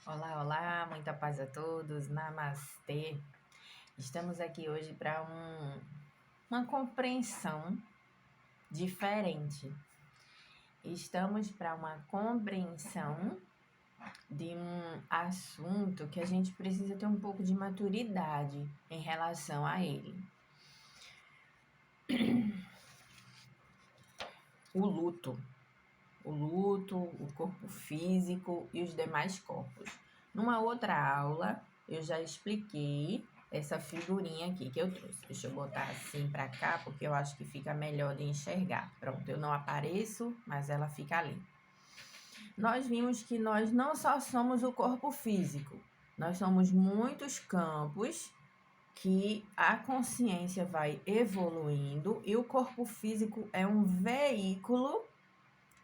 Olá, olá, muita paz a todos, namastê. Estamos aqui hoje para uma compreensão diferente. Estamos para uma compreensão de um assunto que a gente precisa ter um pouco de maturidade em relação a ele. O luto. O luto, o corpo físico e os demais corpos. Numa outra aula, eu já expliquei essa figurinha aqui que eu trouxe. Deixa eu botar assim para cá, porque eu acho que fica melhor de enxergar. Pronto, eu não apareço, mas ela fica ali. Nós vimos que nós não só somos o corpo físico, nós somos muitos campos que a consciência vai evoluindo e o corpo físico é um veículo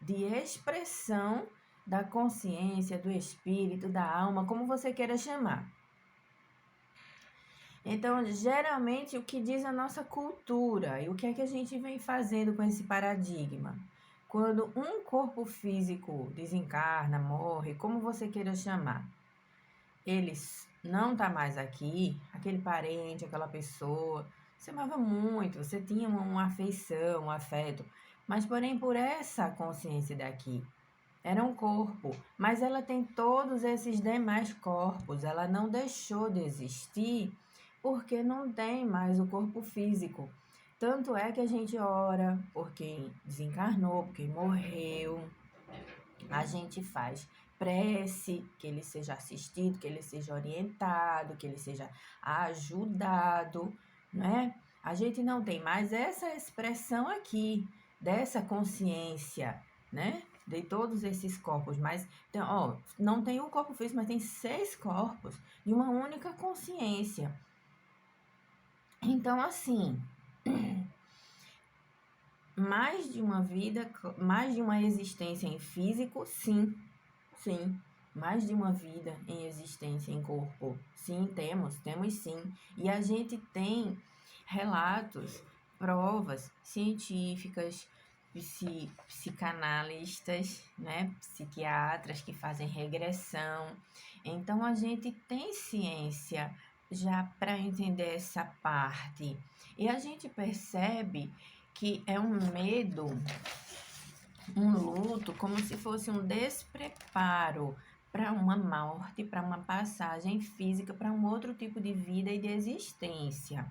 de expressão da consciência, do espírito, da alma, como você queira chamar. Então, geralmente, o que diz a nossa cultura e o que é que a gente vem fazendo com esse paradigma? Quando um corpo físico desencarna, morre, como você queira chamar, ele não está mais aqui, aquele parente, aquela pessoa, você amava muito, você tinha uma afeição, um afeto, mas porém por essa consciência daqui, era um corpo, mas ela tem todos esses demais corpos. Ela não deixou de existir porque não tem mais o corpo físico. Tanto é que a gente ora por quem desencarnou, por quem morreu. A gente faz prece, que ele seja assistido, que ele seja orientado, que ele seja ajudado, né? A gente não tem mais essa expressão aqui, dessa consciência, né? De todos esses corpos, mas não tem um corpo físico, mas tem 6 corpos de uma única consciência. Então, assim, mais de uma vida, mais de uma existência em físico, sim, sim. Mais de uma vida em existência em corpo. Sim, temos sim. E a gente tem relatos, provas científicas, psicanalistas, né, psiquiatras que fazem regressão. Então a gente tem ciência já para entender essa parte. E a gente percebe que é um medo, um luto, como se fosse um despreparo para uma morte, para uma passagem física, para um outro tipo de vida e de existência,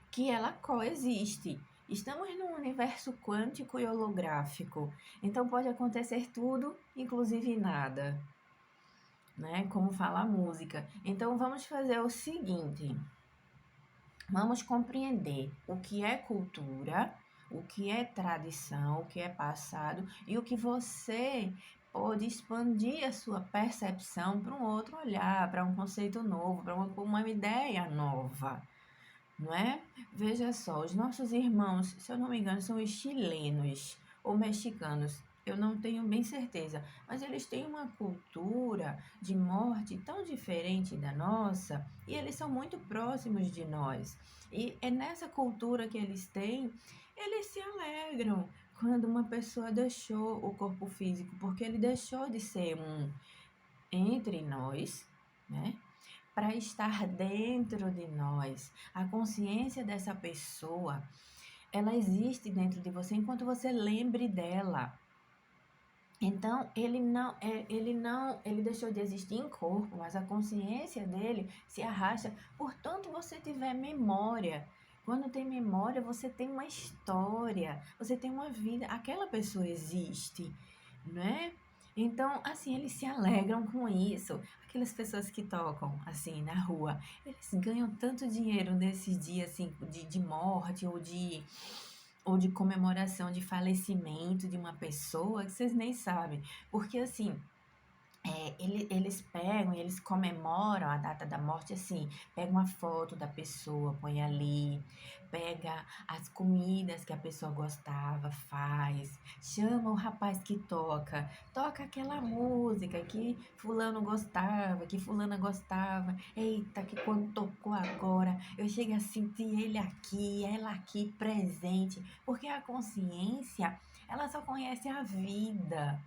que ela coexiste. Estamos num universo quântico e holográfico, então pode acontecer tudo, inclusive nada, né? Como fala a música. Então vamos fazer o seguinte: vamos compreender o que é cultura, o que é tradição, o que é passado e o que você pode expandir a sua percepção para um outro olhar, para um conceito novo, para uma ideia nova, não é? Veja só, os nossos irmãos, se eu não me engano, são os chilenos ou mexicanos. Eu não tenho bem certeza, mas eles têm uma cultura de morte tão diferente da nossa e eles são muito próximos de nós. E é nessa cultura que eles têm, eles se alegram quando uma pessoa deixou o corpo físico, porque ele deixou de ser um entre nós, né? Para estar dentro de nós. A consciência dessa pessoa, ela existe dentro de você enquanto você lembre dela. Então, ele deixou de existir em corpo, mas a consciência dele se arrasta, portanto você tiver memória. Quando tem memória, você tem uma história, você tem uma vida, aquela pessoa existe, né? Então, assim, eles se alegram com isso. Aquelas pessoas que tocam, assim, na rua, eles ganham tanto dinheiro nesses dias, assim, de morte ou de comemoração de falecimento de uma pessoa que vocês nem sabem. Porque, assim, eles pegam e eles comemoram a data da morte assim, pega uma foto da pessoa, põe ali, pega as comidas que a pessoa gostava, faz, chama o rapaz que toca aquela música que fulano gostava, que fulana gostava, eita, que quando tocou agora, eu chego a sentir ele aqui, ela aqui presente, porque a consciência, ela só conhece a vida,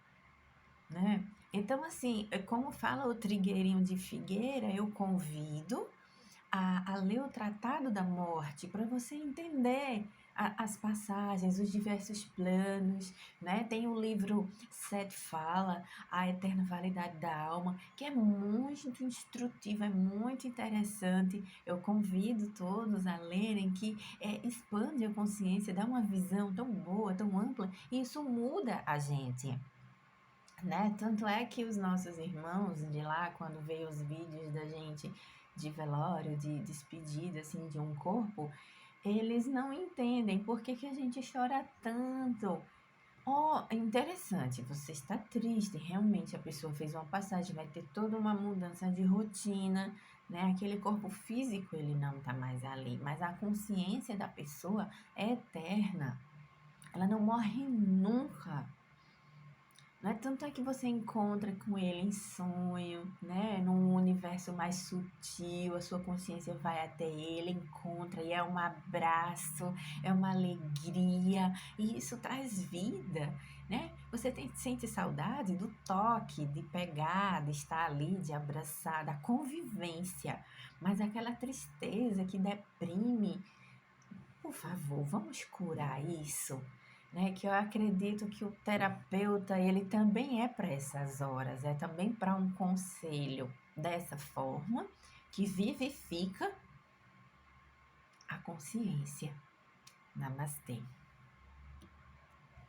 né? Então, assim, como fala o Trigueirinho de Figueira, eu convido a ler o Tratado da Morte para você entender as passagens, os diversos planos, né? Tem o livro Sete Fala, A Eterna Validade da Alma, que é muito instrutivo, é muito interessante. Eu convido todos a lerem, que expande a consciência, dá uma visão tão boa, tão ampla, e isso muda a gente. Né? Tanto é que os nossos irmãos de lá, quando veio os vídeos da gente de velório, de despedida, assim, de um corpo, eles não entendem por que que a gente chora tanto. Oh, interessante, você está triste, realmente a pessoa fez uma passagem, vai ter toda uma mudança de rotina, né? Aquele corpo físico, ele não está mais ali, mas a consciência da pessoa é eterna, ela não morre nunca. Né? Tanto é que você encontra com ele em sonho, né? Num universo mais sutil, a sua consciência vai até ele, encontra, e é um abraço, é uma alegria, e isso traz vida, né? Você sente saudade do toque, de pegar, de estar ali, de abraçar, da convivência, mas aquela tristeza que deprime, por favor, vamos curar isso, né? Que eu acredito que o terapeuta, ele também é para essas horas, é também para um conselho dessa forma, que vivifica a consciência. Namastê.